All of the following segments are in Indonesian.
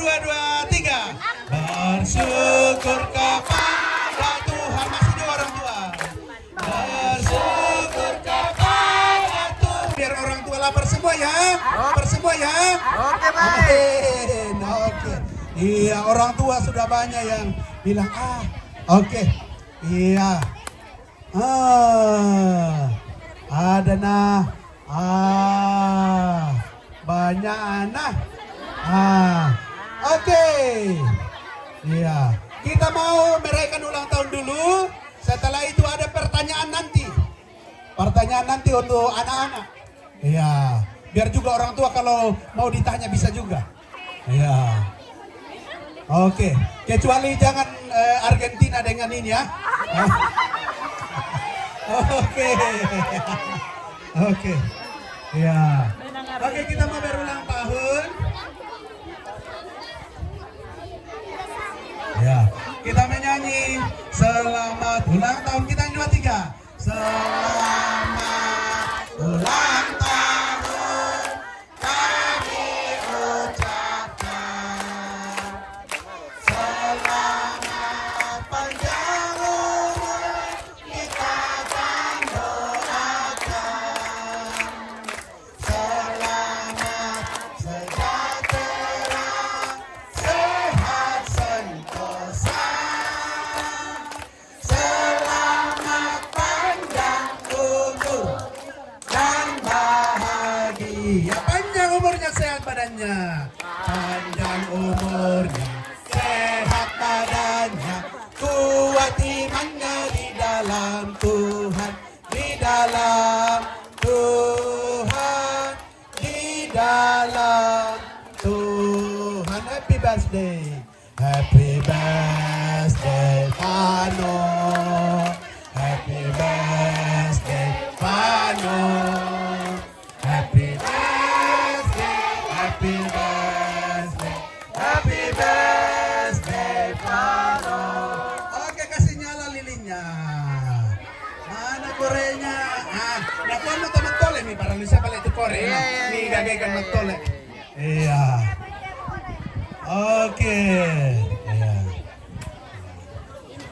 dua, dua, tiga. Bersyukur kepada Tuhan. Masih dua orang tua. Bersyukur kepada Tuhan. Biar orang tua lapar semua ya. Lapar semua ya. Oke, baik. Oke. Iya, orang tua sudah banyak yang bilang oke. Iya. Ada nah. Banyak anak. Oke. Iya. Kita mau merayakan ulang tahun dulu. Setelah itu ada pertanyaan nanti. Pertanyaan nanti untuk anak-anak. Iya. Biar juga orang tua kalau mau ditanya bisa juga. Iya. Oke. Kecuali jangan Argentina dengan ini ya. Oke. Oke. Ya. Oke, kita mau berulang tahun. Ya. Kita menyanyi selamat ulang tahun. Kita dua tiga. Selamat ulang tahun kami ucapkan. Selamat panjang umur kita akan doakan. Selamat sejahtera, sehat sentosa. Selamat panjang umur dan bahagia. Panjang umurnya, sehat badannya. Panjang umurnya, sehat badannya. Kuat imannya di dalam Tuhan. Di dalam Tuhan. Di dalam Tuhan. Happy birthday. Happy birthday, Pano. Happy birthday, Pano. Happy birthday, happy birthday, happy birthday, Pano. Oke, kasih nyala lilinnya. Mana korenya? Nakuha mo tamat tole, mi parang bisa pala ito kore. Mi gagay kan magtole. Iya. Oke. Iya.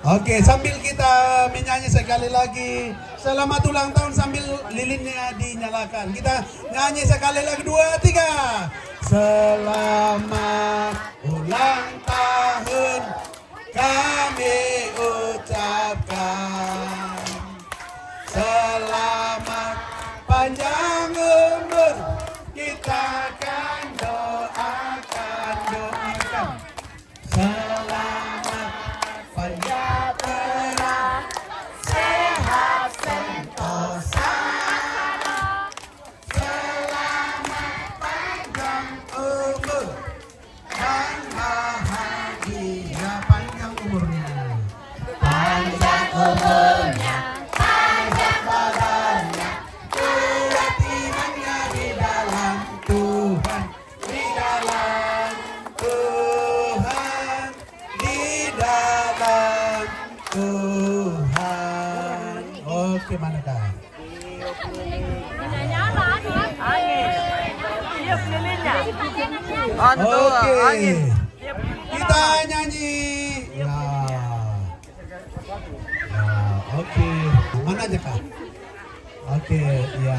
Oke, sambil kita menyanyi sekali lagi selamat ulang tahun sambil lilinnya dinyalakan. Kita nyanyi sekali lagi, 2, 3. Selamat ulang tahun kami ucapkan. Selamat panjang umur kita akan doakan. Selamat panjang umur, sehat sentosa. Selamat panjang umur dan bahagia. Panjang umurnya. Panjang umurnya. Panjang badannya. Kuat imannya di dalam Tuhan. Di dalam Tuhan. Di dalam Tuhan. Oke, mana kak? Oke. Kita nyanyi. Ya. Oke. Mana aja kak? Oke, ya.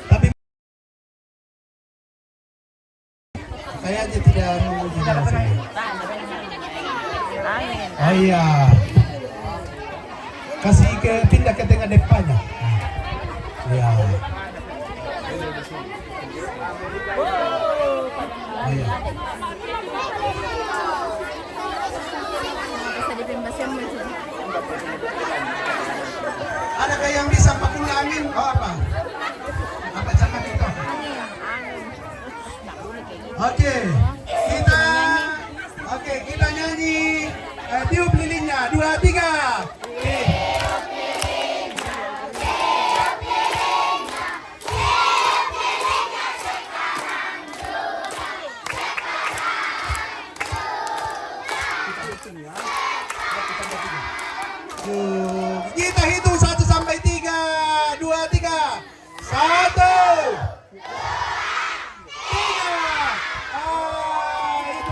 Tapi kayaknya tidak mau di dalam sini. Oh iya. Kasih pindah ke tengah depannya. Ya. Oh iya. Adakah yang bisa pakul angin? Oh apa? Apa sama itu? Oke, kita nyanyi tiup lilinnya, 2, 3. Kita hitung 1 sampai 3. 2, 3. 1, 2, 3. Itu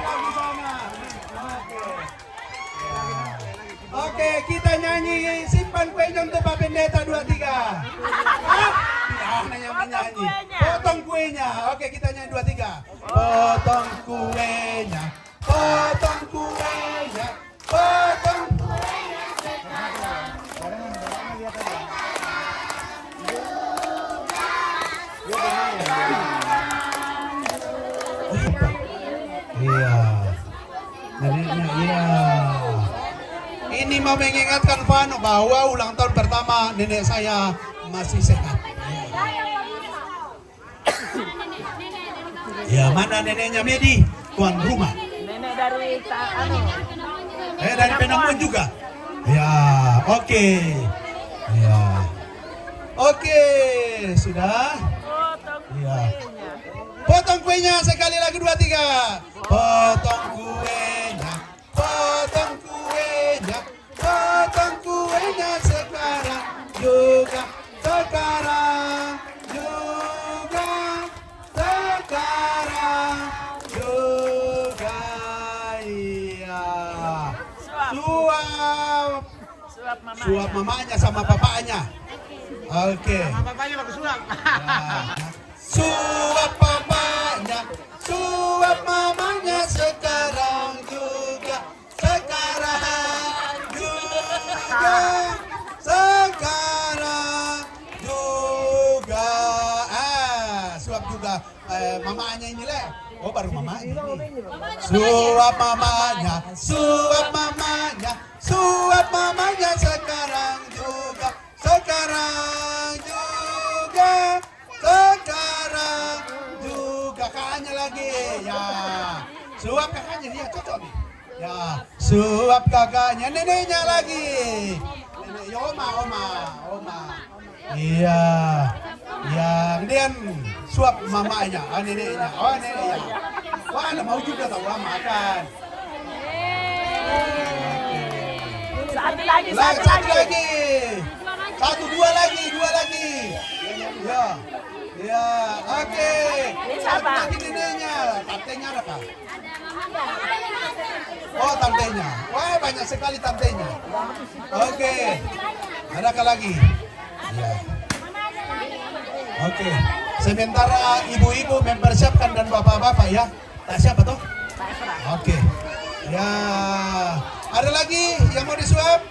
Oke, kita nyanyi 2, 3. Potong kuenya, potong kuenya, potong. Iya. Neneknya iya. Ini mau mengingatkan Vano bahwa ulang tahun pertama nenek saya masih sehat. Ya, mana neneknya Medi? Tuan rumah. Nenek dari Dari Penambun juga. Ya, oke. Ya. Oke, sudah. Ya. Potong kuenya sekali lagi 2, 3. Potong kuenya. Potong kuenya. Potong kuenya sekarang juga. Sekarang juga. Sekarang juga. Iya. Suap mamanya sama bapaknya. Oke. Sama bapaknya bagus suap. Suap papanya, suap mamanya sekarang juga, sekarang juga, sekarang juga. Suap juga mamanya ini leh. Oh, baru mamanya ini. Suap mamanya, suap mamanya, suap mamanya sekarang juga, sekarang juga. Sekarang juga kakaknya lagi ya, suap kakaknya dia cocok nih ya, suap kakaknya neneknya lagi, nenek oma, iya, yang dia suap mamanya, neneknya, neneknya, wah anda mau juga tahu makan. Satu lagi. Satu, dua lagi. Ya. Ya, oke. Ini siapa? Lagi neneknya, tantenya ada kah? Oh, tantenya. Wah, banyak sekali tantenya. Oke. Adakah lagi? Ya. Oke. Sementara ibu-ibu mempersiapkan dan bapak-bapak ya. Tak siapa toh? Oke. Ya. Ada lagi yang mau disuap?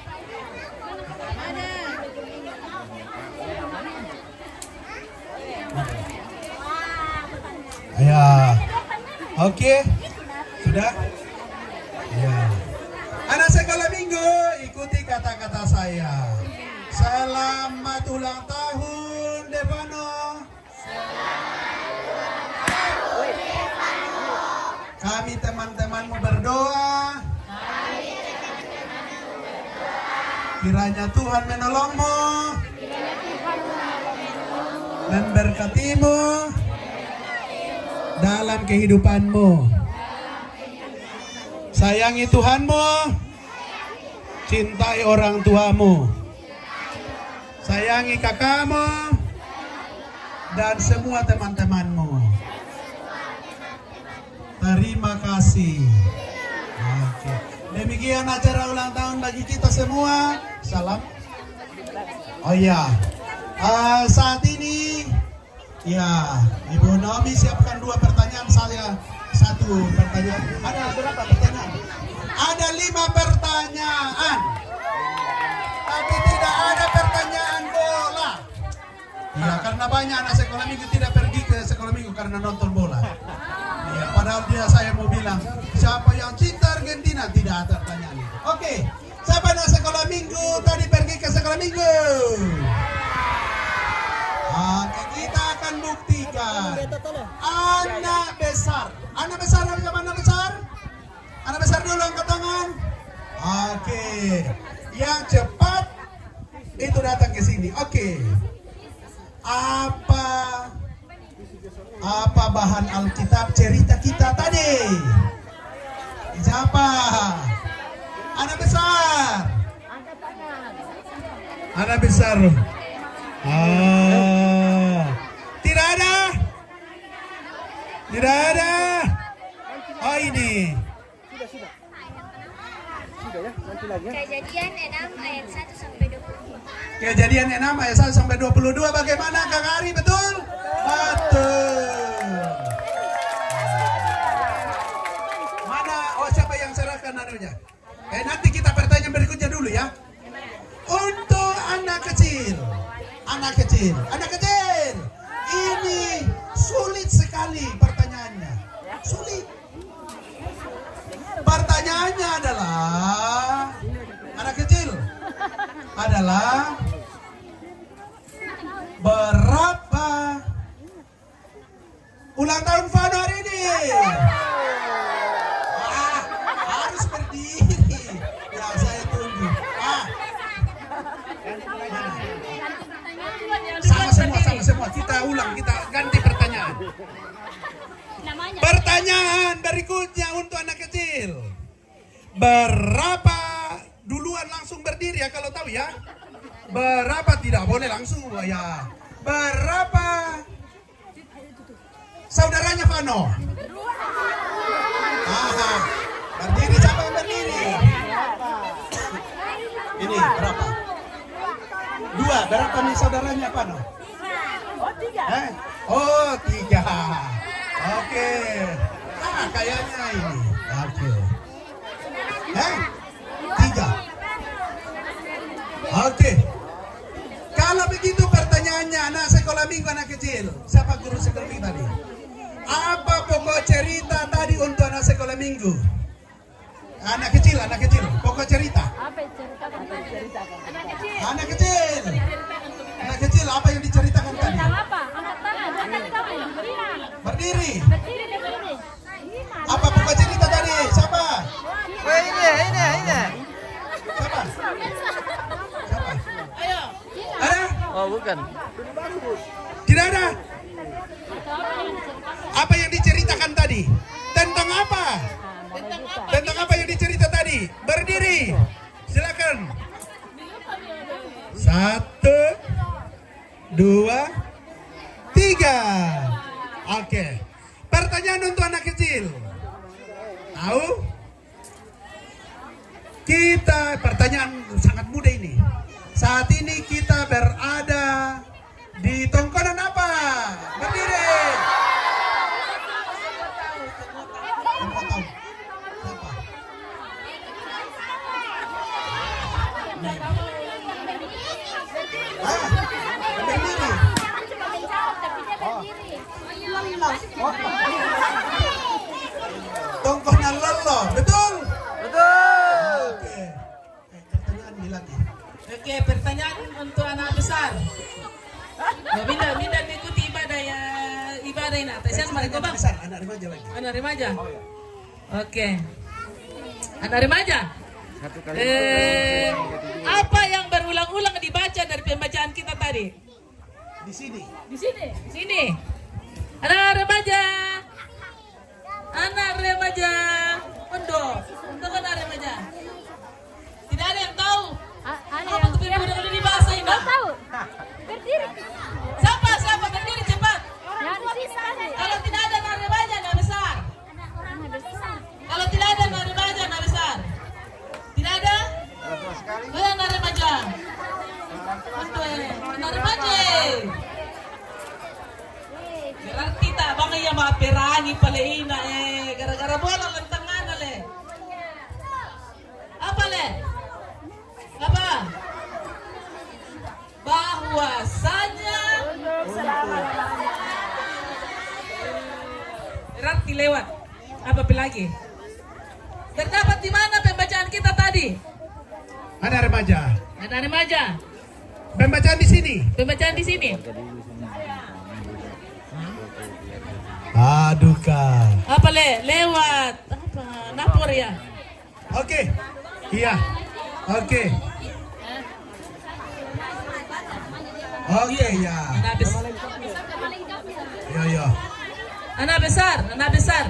Ya, oke, sudah. Ya, anak sekolah minggu, ikuti kata-kata saya. Selamat ulang tahun, Devano. Kami teman-temanmu berdoa. Kiranya Tuhan menolongmu dan berkatimu dalam kehidupanmu. Sayangi Tuhanmu, cintai orang tuamu, sayangi kakakmu dan semua teman-temanmu. Terima kasih. Oke. Demikian acara ulang tahun bagi kita semua. Salam. Oh iya, saat ini ya, Ibu Naomi siapkan 2 pertanyaan, saya 1 pertanyaan. Ada berapa pertanyaan? Ada 5 pertanyaan. Tapi tidak ada pertanyaan bola. Ya, karena banyak anak sekolah minggu tidak pergi ke sekolah minggu karena nonton bola. Ya, padahal saya mau bilang, siapa yang cinta Argentina? Tidak ada pertanyaan itu. Oke, siapa anak sekolah minggu tadi pergi ke sekolah minggu? Oke, kita akan buktikan. Anak besar. Anak besar, siapa anak besar? Anak besar dulu angkat tangan. Oke. Yang cepat itu datang ke sini. Oke. Apa bahan Alkitab cerita kita tadi? Siapa? Anak besar. Anak besar. Tidak ada. Tidak ada. Oh ini. Kejadian 6 ayat 1 sampai 22. Kejadian 6 ayat 1 sampai 22. Bagaimana Kak Ari? Betul? Betul. Nanti kita pertanyaan berikutnya dulu ya. Untuk anak kecil. Anak kecil. Ini sulit sekali pertanyaannya. Sulit. Pertanyaannya adalah anak kecil adalah berapa ulang tahun Vano hari ini? Harus berdiri. Ya, saya tunggu. Sama semua. Kita ulang, kita ganti pertanyaan. Pertanyaan berikutnya untuk anak kecil. Berapa duluan langsung berdiri ya kalau tahu ya? Berapa tidak boleh langsung ya? Berapa saudaranya Vano? Berdiri, siapa yang berdiri? Ini berapa? 2, berapa nih saudaranya Vano? Oh, 3. Oh, 3. Oke. Kayaknya ini. Oke. 3. Oke. Kalau begitu pertanyaannya, anak sekolah minggu, anak kecil. Siapa guru sekolah minggu tadi? Apa pokok cerita tadi untuk anak sekolah minggu? Anak kecil. Pokok cerita. Apa ceritakan? Anak kecil. Anak kecil, apa yang diceritakan tadi? Apa? Anak tanah. Berdiri. Berdiri. Apa pokok cerita tadi? Siapa? Ini. Siapa? Ayo. Ada? Oh, bukan. Tidak ada? Apa yang diceritakan tadi? Tentang apa? Tentang apa yang dicerita tadi? Berdiri. Silakan. 1, 2, 3. Oke. Pertanyaan untuk anak kecil. Tahu? Kita pertanyaan sangat mudah ini. Saat ini kita berada di tongkonan apa? Berdiri. Siapa tahu? Siapa? Berdiri. Tongkonan lolo, betul? Betul. Oke. Pertanyaan ini lagi. Oke, pertanyaan untuk anak besar. Minda mengikuti ibadah ini. Saya sama Riko Bang. Besar, anak remaja lagi. Anak remaja. Oke. Anak remaja. Apa yang berulang-ulang dibaca dari pembacaan kita tadi? Di sini. Di sini. Sini. Anak remaja. Anak remaja. Untuk anak remaja. Tidak ada yang tahu. Apa tuh udah dibahas ini? Tahu? Berdiri. Siapa berdiri cepat. Yang bisa. Kalau tidak ada anak remaja nggak besar. Kalau tidak ada anak remaja nggak besar. Tidak ada? Anak remaja. Anak remaja. Berarti tak bang iya maperangi paleina gara-gara bola lentangan le. Apa le? Apa? Bahwasanya berarti lewat. Apa lagi? Terdapat di mana pembacaan kita tadi? Anak remaja. Anak remaja. Pembacaan di sini. Pembacaan di sini. Aduh kak. Apa le? Lewat. Apa? Napor ya. Oke. Iya. Oke. Oke ya. Anak besar. Yo. Anak besar.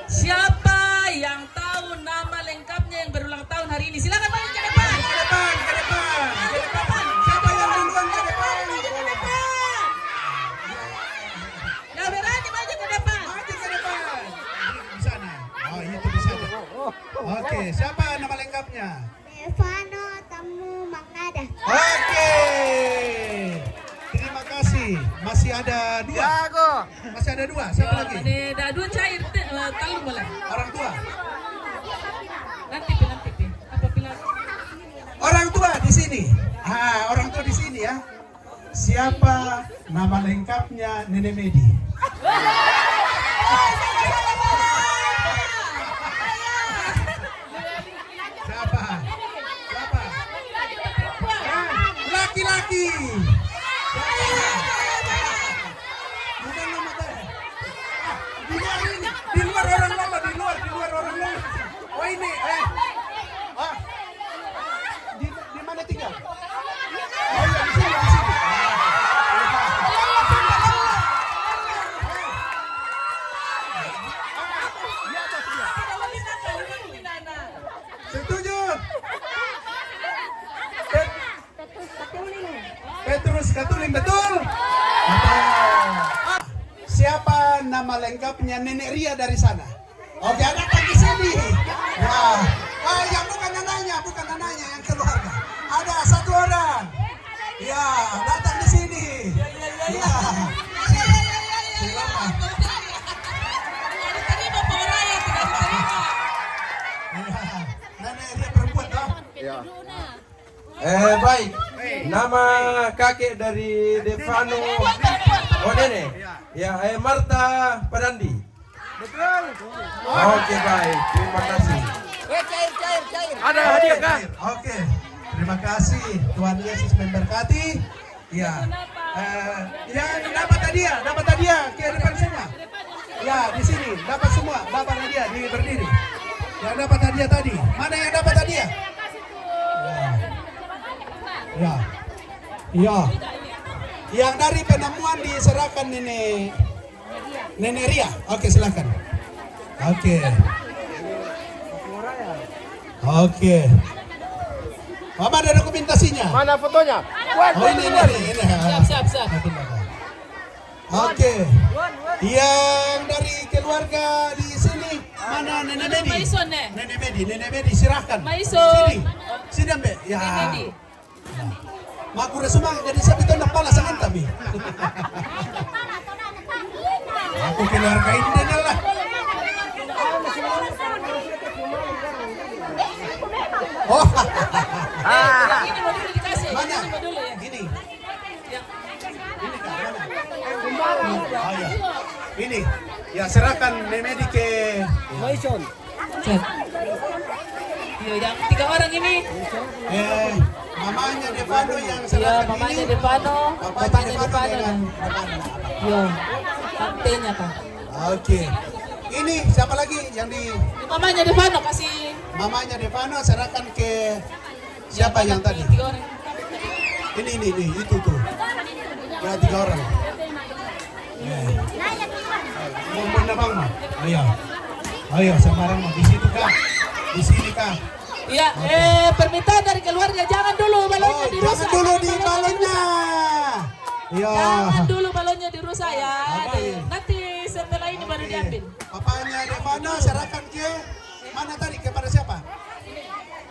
Siapa yang tahu nama lengkapnya yang berulang tahun hari ini? Silakan maju ke depan. Ke depan. Siapa yang duluan ke depan? Ya berani maju ke depan. Maju ke depan. Di sana. Oh itu di sana. Oke. Siapa nama lengkapnya? Vano Tamu Mangnada. Oke. Terima kasih. Masih ada 2. Jago. Masih ada 2. Siapa lagi? Ini dadu cair talu mulai. Orang tua. Nanti pi. di sini. Orang tua di sini ya. Siapa nama lengkapnya Nenek Medi? Siapa? Siapa? Laki-laki. Bukan nama tadi. Di luar ini, di luar orang lama, di luar orang lama. Oh ini, di mana tinggal? Oh iya, di sini, di sini. Di atas dia. Setuju? Petrus Katuling, betul? Betul. Siapa nama lengkapnya Nenek Ria dari sana? Oke, datang di sini. Ya. Yang bukan anaknya, yang keluarga. Ada satu orang. Ya, datang di sini. Ya. Silakan. Diterima Pak Raya, tidak diterima. Ya. Nenek Ria perempuan toh? Ya. Baik. Nama kakek dari Devano. Oh nenek. Ya, Marta Padandi. Betul. Oke baik. Terima kasih. Ada hadiah kah? Oke. Terima kasih. Tuhan Yesus memberkati. Ya. Dapat hadiah ke depan semua. Ya, di sini dapat semua. Dapat hadiah di berdiri. Yang dapat hadiah tadi. Mana yang dapat hadiah? Ya. Ya. Yang dari penemuan diserahkan Nenek Ria. Oke, silakan. Oke. Oke. Mama ada dokumentasinya? Mana fotonya? Oh ini. Siap. Oke. Yang dari keluarga di sini mana Nenek Medi? Maison, Nek. Nenek Medi silahkan. Maison. Sini Mbak. Ya. Nenek Medi. Makura semua jadi sabi to nak pala sangan tabi. Aku keluarga ini lah. Oh. Ini mau dulu dikasih. Mana? Ini mau dulu ya. Ini. Ya. Ini kan mana? Oh, ya. Ini. Ya serahkan Nemedi ke Maison. Cek. Iya, yang 3 orang ini. Mamanya Devano yang Iya, serahkan mamanya ini. Devano, bapaknya Devano dengan dan iya, tantenya kan. Oke. Ini siapa lagi yang di Mamanya Devano kasih. mamanya Devano serahkan ke siapa yang tadi? 3 orang. Ini itu tuh. Ya 3 orang. Mau bang mah? Ayo sembarang mah di situ kah? Di sini kah? Iya, permintaan dari keluarga jangan dulu balonnya dirusak. Jangan dulu di balonnya. Iya. Jangan dulu balonnya dirusak ya. Oke. Nanti setelah ini baru diambil. Papanya Devano serahkan ke mana tadi? Kepada siapa?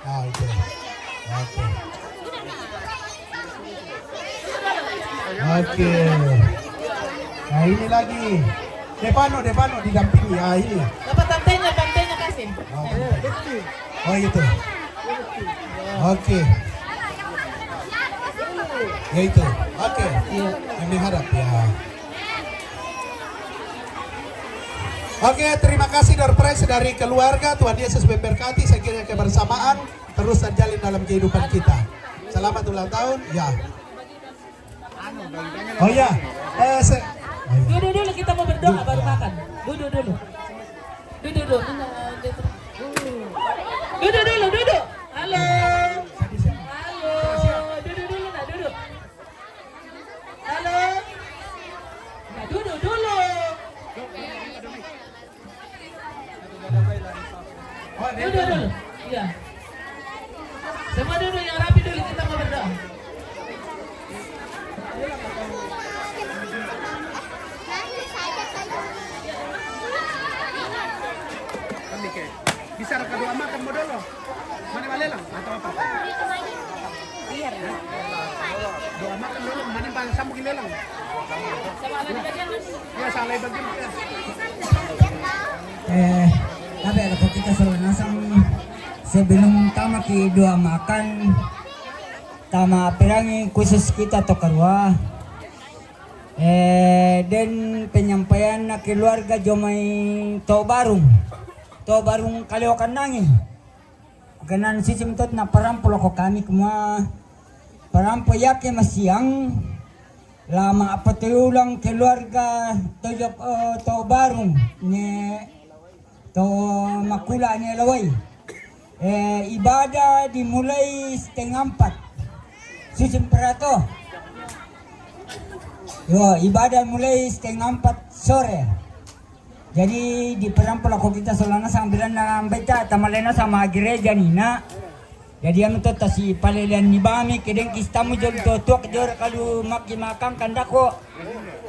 Oke. Oke. Nah ini lagi. Devano didampingi. Ini. Dapat tantenya kasih. Oh itu. Oke. Ya itu. Oke. Yang diharap ya. Oke, terima kasih door prize dari keluarga. Tuhan Yesus memberkati. Saya kira kebersamaan terus terjalin dalam kehidupan kita. Selamat ulang tahun. Ya. Oh ya. Duduk dulu kita mau berdoa baru makan. Duduk dulu. Duduk. Halo. Duduk dulu nak duduk. Halo. Nah, duduk dulu. Duduk dulu. Iya. Semua duduk yang rapi dulu kita mau berdoa. Bisa kedua makan modal loh. Mana balelang atau apa? Biar. Doa makan dulu, mana bang sambung lelang. Sama ada di bagian Mas. Ya salah bagian. Tapi kalau kita selesai sebelum tamat doa makan tama perangi khusus kita to karua. Dan penyampaian na keluarga jomay to barung kaliwakan nangin. Ganan sistem tot na parampol ako kami kuma parampo yake masiang lama apatuyulang keluarga to barung ni to makula ni laway. Ibadah dimulai 3:30 sistem perato. Ibadah mulai 3:30 sore. Jadi di perampol ako kita solana sang bilan na baita tamalena sama gereja nina. Jadi ang to si palelian ni bami kedeng kistamu jol to tuak jor kalu makimakang kandako.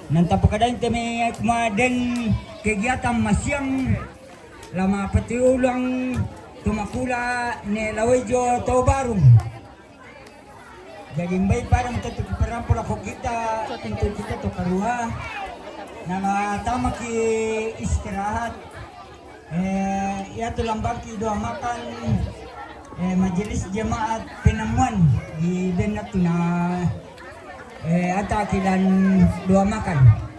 Nanta pakadain teme kumaden kegiatan masyang lama patiulang tumakula ne lawaijo to barung. Jadi mbay para matutup perampol ako kita tentu kita to karua na tama ki istirahat ya to lambang ki doa makan majelis jemaat penemuan di benak na ataki dan doa makan.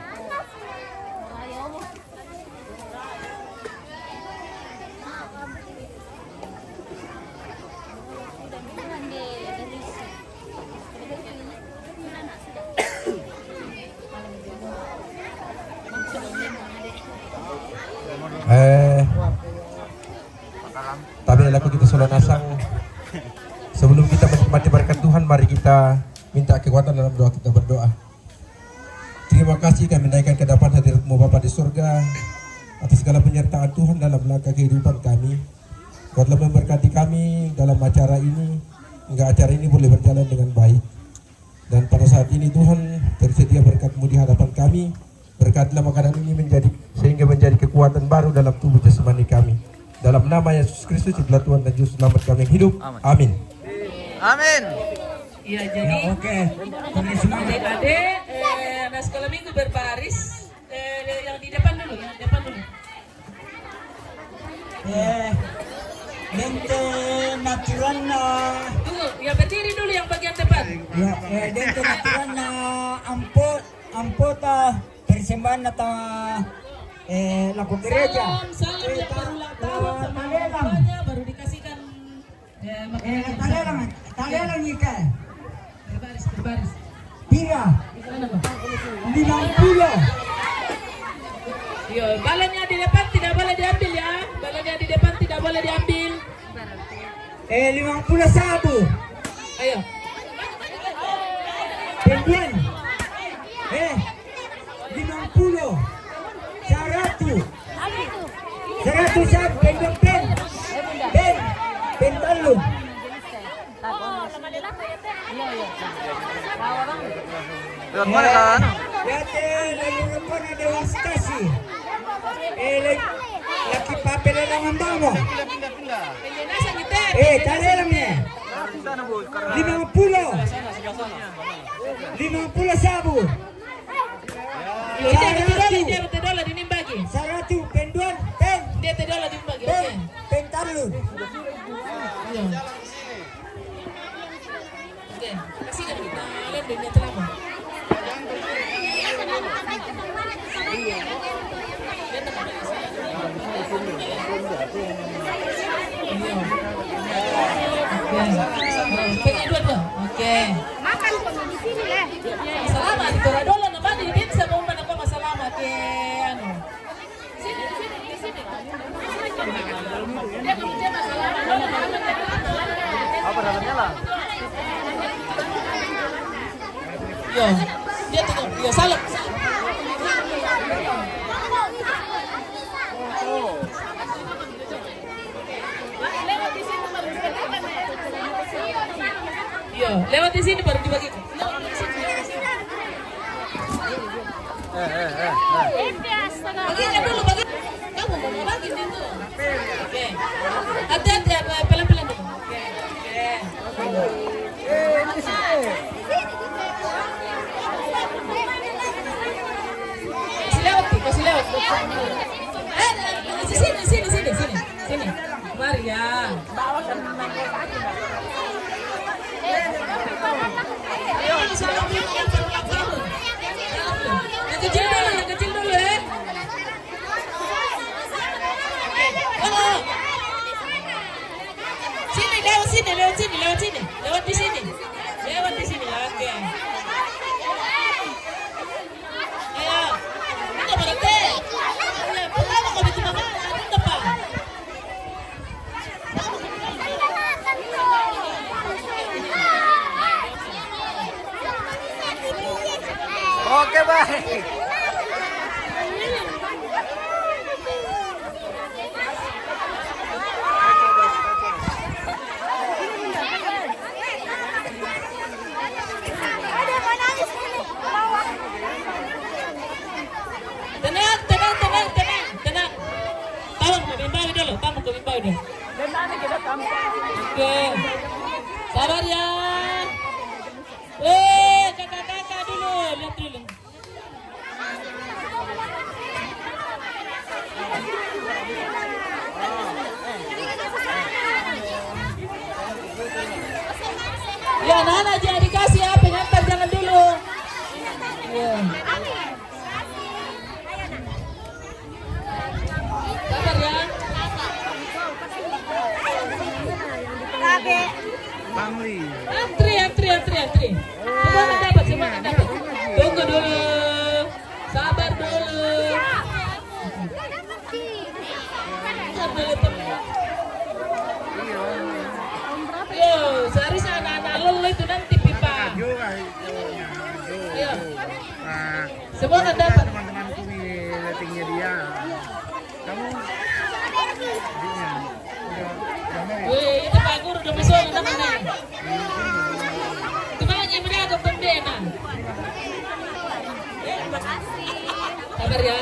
Tapi laku kita solo nasang. Sebelum kita menikmati berkat Tuhan, mari kita minta kekuatan dalam doa kita berdoa. Terima kasih kami naikkan ke depan hadirat-Mu Bapa di surga atas segala penyertaan Tuhan dalam langkah kehidupan kami. Kau telah memberkati kami dalam acara ini hingga acara ini boleh berjalan dengan baik. Dan pada saat ini Tuhan tersedia berkat-Mu di hadapan kami. Berkatlah makanan ini sehingga menjadi kekuatan baru dalam tubuh jasmani kami. Dalam nama Yesus Kristus, adalah Tuhan dan Juru Selamat kami yang hidup. Amin. Amin. Iya, jadi Oke. adik-adik anak sekolah minggu berbaris yang di depan dulu, Dente natural na Tunggu, yang berdiri dulu yang bagian depan. dente natural na ampota persembahan na ta laku gereja. Salam yang berulang tahun sama bapaknya baru dikasihkan makanan. Talelang ika. Berbaris. Pira. Mana, Bang? 50. Yo, balanya di depan tidak boleh diambil ya. Balanya di depan tidak boleh diambil. 51. Ayo. Pendian. 50. 100. 100 sab pendek pen. Pen talung. Lewat mana kan? Yate lalu rupon ada wastasi. Laki papel lang ang bamo. Nasa kita. Talerangnya. 50. 50 sabu. Dia betul dinimbagi. 100 penduan pen. Dia betul dinimbagi. Oke. Pen talung. Iya. Oke. Kasih kan kita lihat dunia terlama. Pegang dua tuh. Oke. Makan kok di sini leh. Selamat di Toradola nama di dia bisa mau mana kok selamat ke anu. Sini di sini. Dia kerja Apa namanya lah? Yo, dia tuh yo salam. Yo, lewat di sini baru dibagi. Baginya dulu, bagi. Kamu mau bagi itu. Oke. Hati-hati pelan-pelan dulu. Oke. Kasih lewat. Sini. Mari ya. bisa ambil yang berulang tahun. Yang kecil dulu ya. Halo. Sini, lewat sini. Lewat di sini. Oke. Ayo. Ini berarti. Ya, pertama kau bikin apa? Ada depan. Oke, baik. Tenang. Tamu ke bimbawi dulu. Oke. Sabar ya. Kakak dulu, lihat dulu. Ya, anak-anak jangan dikasih ya, pengantar jangan dulu. Ya. Sabar ya. Antri. Semua kan dapat. Tunggu dulu. Sabar dulu. Yo, seharusnya anak-anak lulu itu nanti pipa. Yo. Semua kan dapat. Teman-temanku di lettingnya dia. Kamu Wih, itu Pak Guru udah besok namanya. Gimana yang menjaga pembina? Sabar ya.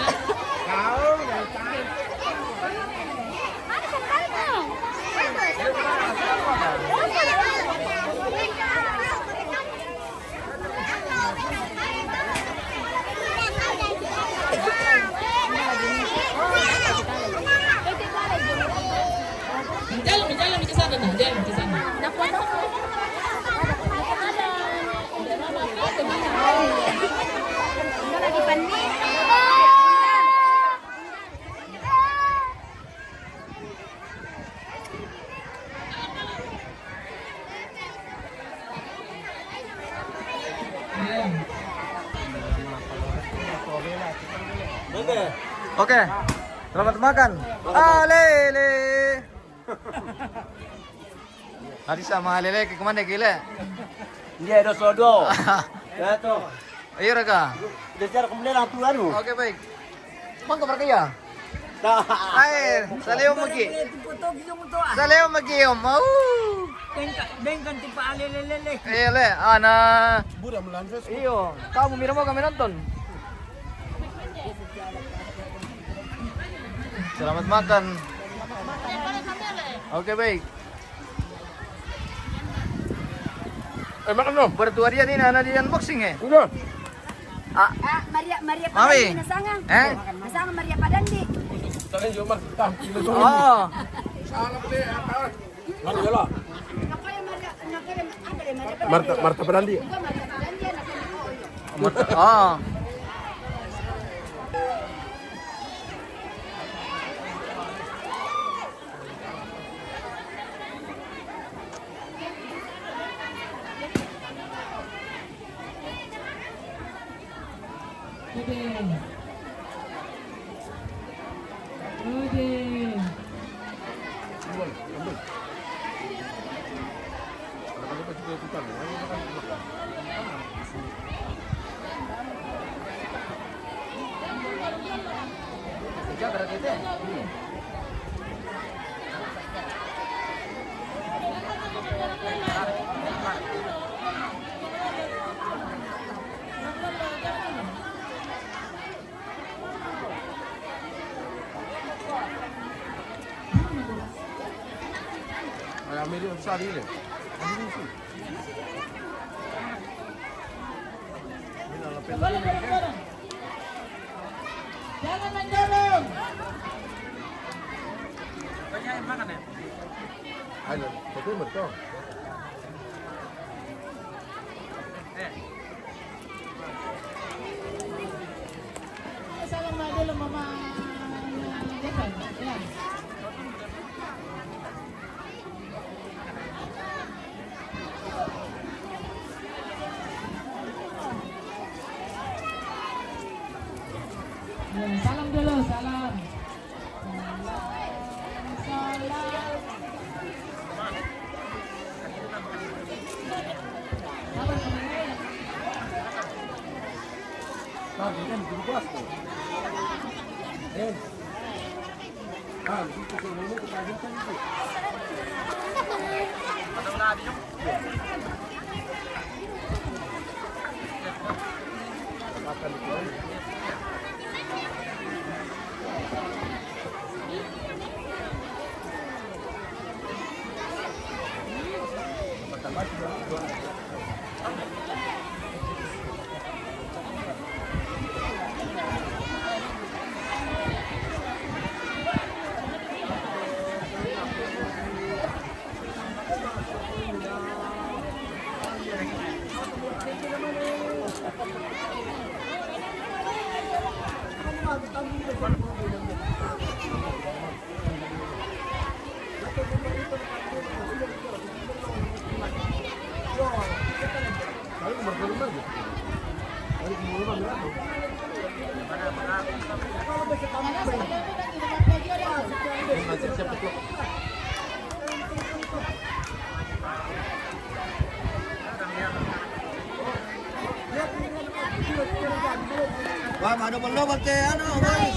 Jalan ke sana nah, jalan ke sana. Lagi panik. Oke. Selamat makan. Alele. Hari sama lele ke mana gila? Dia ada sodo. Ya toh. Ayo Raka. Dasar kemudian aku anu. Oke baik. Mang kabar kaya? Dah. Air, saleo magi. Saleo magi om. Mau. Bengkan tipe alelelele. Le, ana. Iyo, kamu mira mo kami nonton. Selamat makan. Oke baik. Makan dong. Berdua dia nih, anak di unboxing ya? Enggak. Maria Mami. Padandi nasangang. Eh? Nasangang Maria Padandi. Tadi cuma tam. Oh. Salah boleh apa? Mana ya lah? Nakare Maria apa deh Maria Padandi. Marta Perandi. Bukan Maria Padandi anak. Oh. Media besar ini. Jangan mendorong. Ayo, betul betul. Salam dulu, salam. Salam. Wah, ada belum ke ano, guys.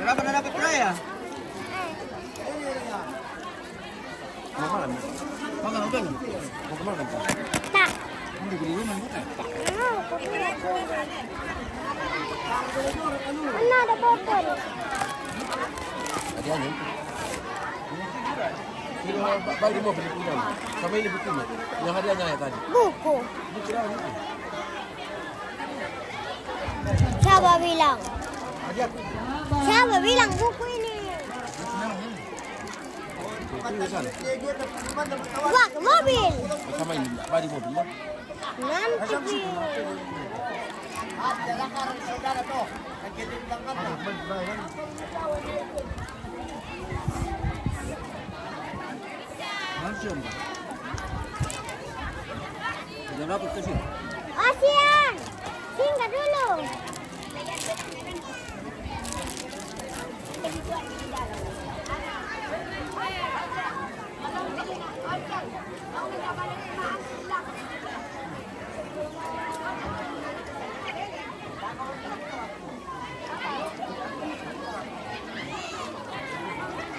Kenapa dah dapat pernah ya? Makan hotel? Mau kemana kan? Tak. Mau di rumah bukan? Mana ada botol? Tadi aja. Balik mau beli punya. Sama ini bukunya. Yang hadiahnya ya tadi. Buku. Siapa bilang? Hadiah. Siapa bilang buku ini? Gua ke mobil. Sama ini. Balik mobil ya. Nanti bil. Langsung. Jangan dapat ke sini. Asian. Singgah dulu.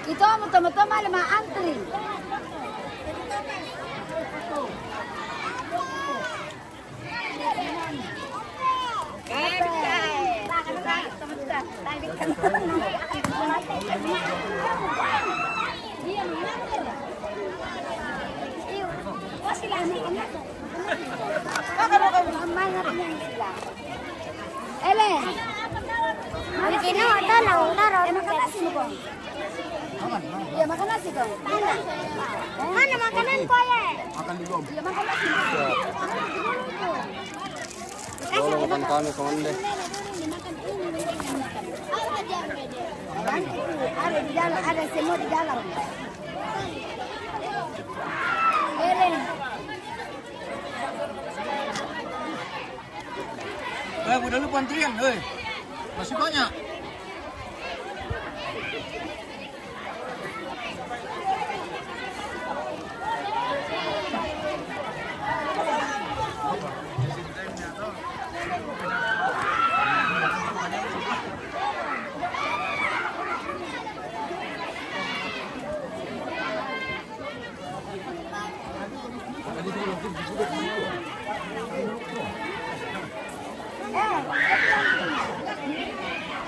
Itu teman-teman malah antri. nasi kau? Mana makanan kau ya? Makan dulu. Ya makan nasi. Tolong makan kami konde. Ada di dalam, ada semua di dalam. Udah lupa antrian, masih banyak.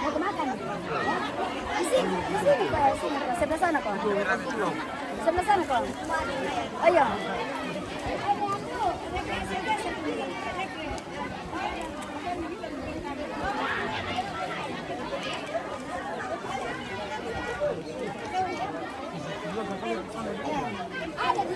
Mau kemakan? Di sini kau, sini kau, sebelah sana kau. Sebelah sana kau. Ayo. Ada di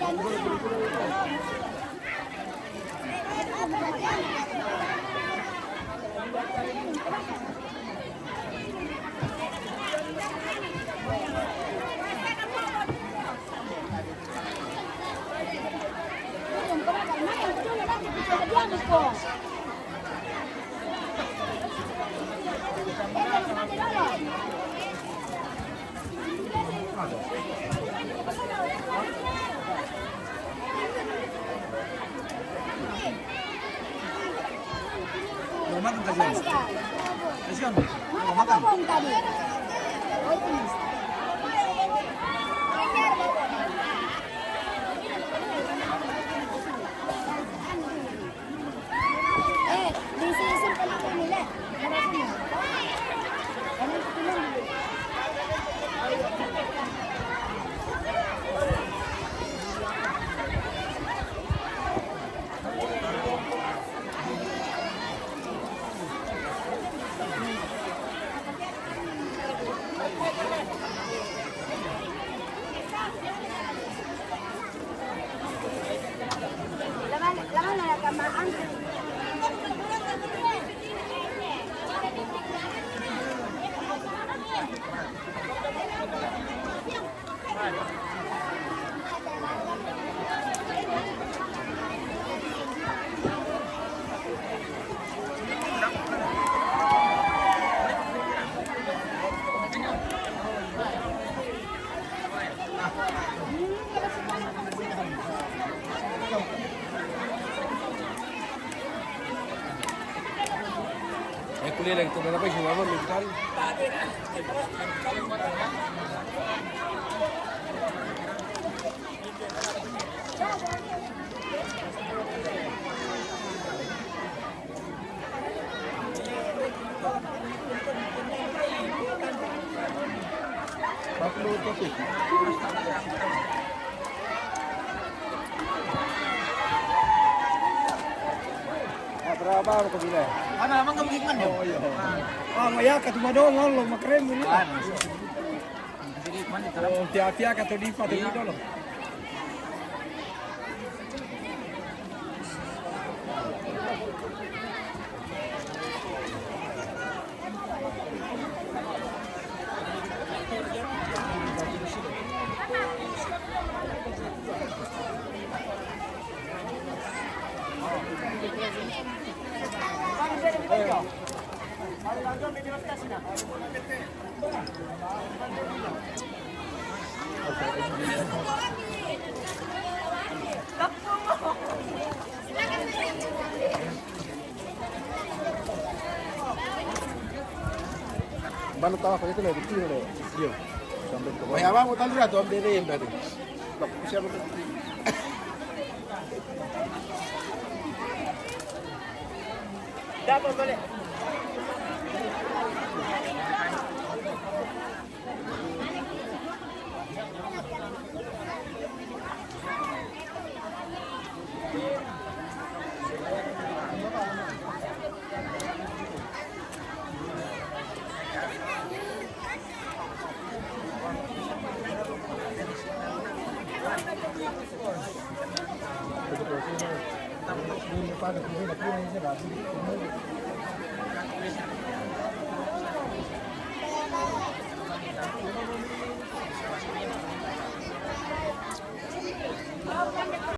Makan kasihan. Kasihan. Makan. tadi. Oh, ini. Di sini simpan aku ini, Le. Ada sini. Ini dulu. Laman na kamaan. Kuliah lagi tu berapa sih? Apa lupa? Berapa aku bilang? Ano naman kamigman yun? Oh iya. Maya katumadong lo makrem ini. Sige, man, Oh, tiap-tiap katu di patu itu lo. Baru tahu apa itu lagi kecil loh. Iya. Sampai ke bawah. Apa mau tahu atau ambil ini tadi? Siapa tuh? dapat balik. Bapak